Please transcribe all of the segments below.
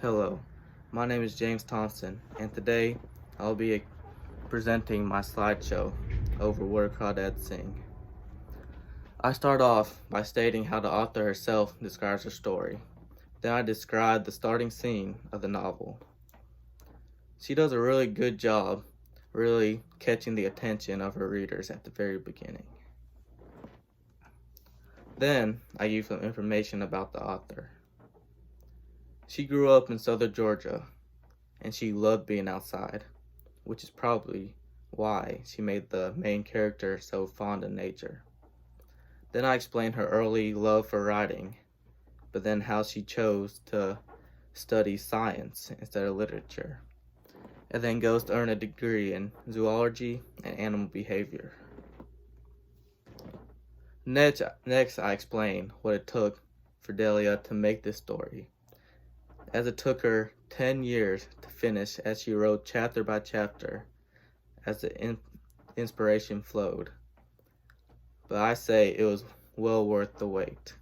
Hello, my name is James Thompson, and today I'll be presenting my slideshow over Where Crawdads Sing. I start off by stating how the author herself describes her story. Then I describe the starting scene of the novel. She does a really good job really catching the attention of her readers at the very beginning. Then I give some information about the author. She grew up in southern Georgia, and she loved being outside, which is probably why she made the main character so fond of nature. Then I explain her early love for writing, but then how she chose to study science instead of literature, and then goes to earn a degree in zoology and animal behavior. Next I explain what it took for Delia to make this story, as it took her 10 years to finish, as she wrote chapter by chapter as the inspiration flowed. But I say it was well worth the wait.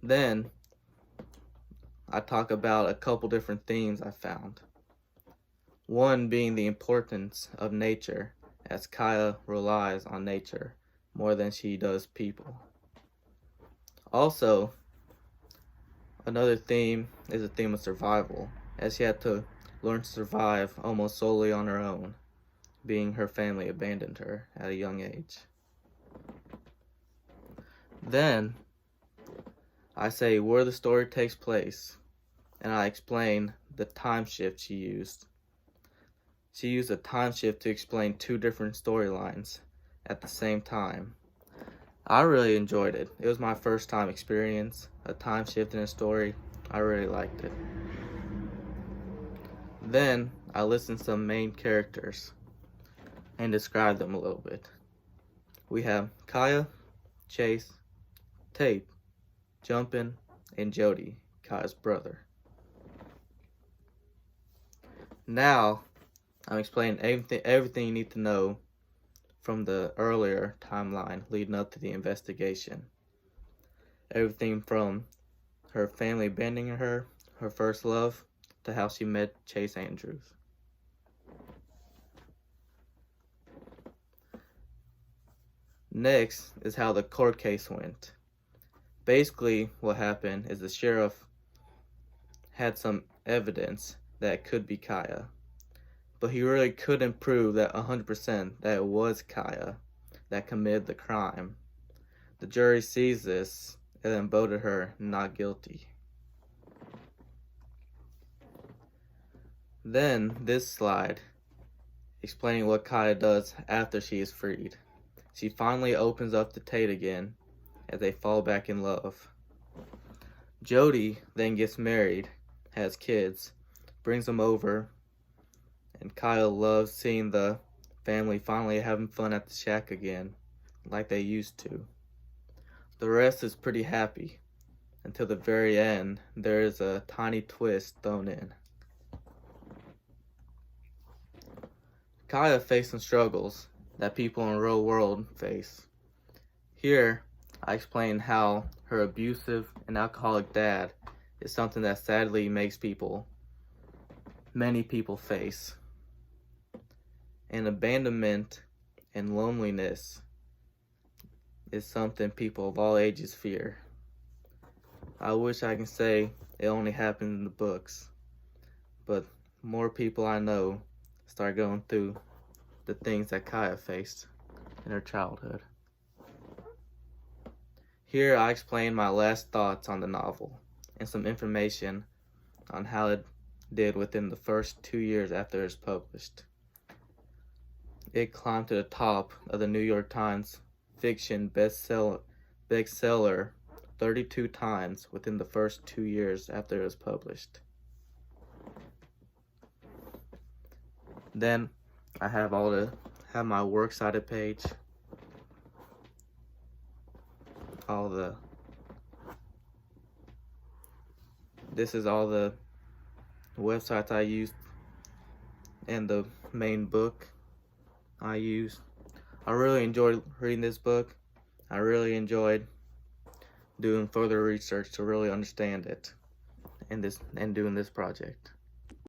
Then I talk about a couple different themes I found. One being the importance of nature, as Kaya relies on nature more than she does people. Also, another theme is the theme of survival, as she had to learn to survive almost solely on her own, being her family abandoned her at a young age. Then, I say where the story takes place, and I explain the time shift she used. She used a time shift to explain two different storylines at the same time. I really enjoyed it. It was my first time experience a time shift in a story. I really liked it. Then I listed some main characters and described them a little bit. We have Kaya, Chase, Tate, Jumpin, and Jody, Kaya's brother. Now I'm explaining everything you need to know from the earlier timeline leading up to the investigation. Everything from her family abandoning her, her first love, to how she met Chase Andrews. Next is how the court case went. Basically, what happened is the sheriff had some evidence that it could be Kaya, but he really couldn't prove that 100% that it was Kaya that committed the crime. The jury sees this and then voted her not guilty. Then this slide explaining what Kaya does after she is freed. She finally opens up to Tate again as they fall back in love. Jody then gets married, has kids, brings them over, and Kyle loves seeing the family finally having fun at the shack again, like they used to. The rest is pretty happy, until the very end there is a tiny twist thrown in. Kaya faced some struggles that people in the real world face. Here, I explain how her abusive and alcoholic dad is something that sadly many people face. And abandonment and loneliness is something people of all ages fear. I wish I can say it only happened in the books, but more people I know start going through the things that Kaya faced in her childhood. Here I explain my last thoughts on the novel and some information on how it did within the first 2 years after it was published. It climbed to the top of the New York Times fiction bestseller 32 times within the first 2 years after it was published. Then I have my works cited page, this is all the websites I used and the main book I used. I really enjoyed reading this book. I really enjoyed doing further research to really understand it and doing this project.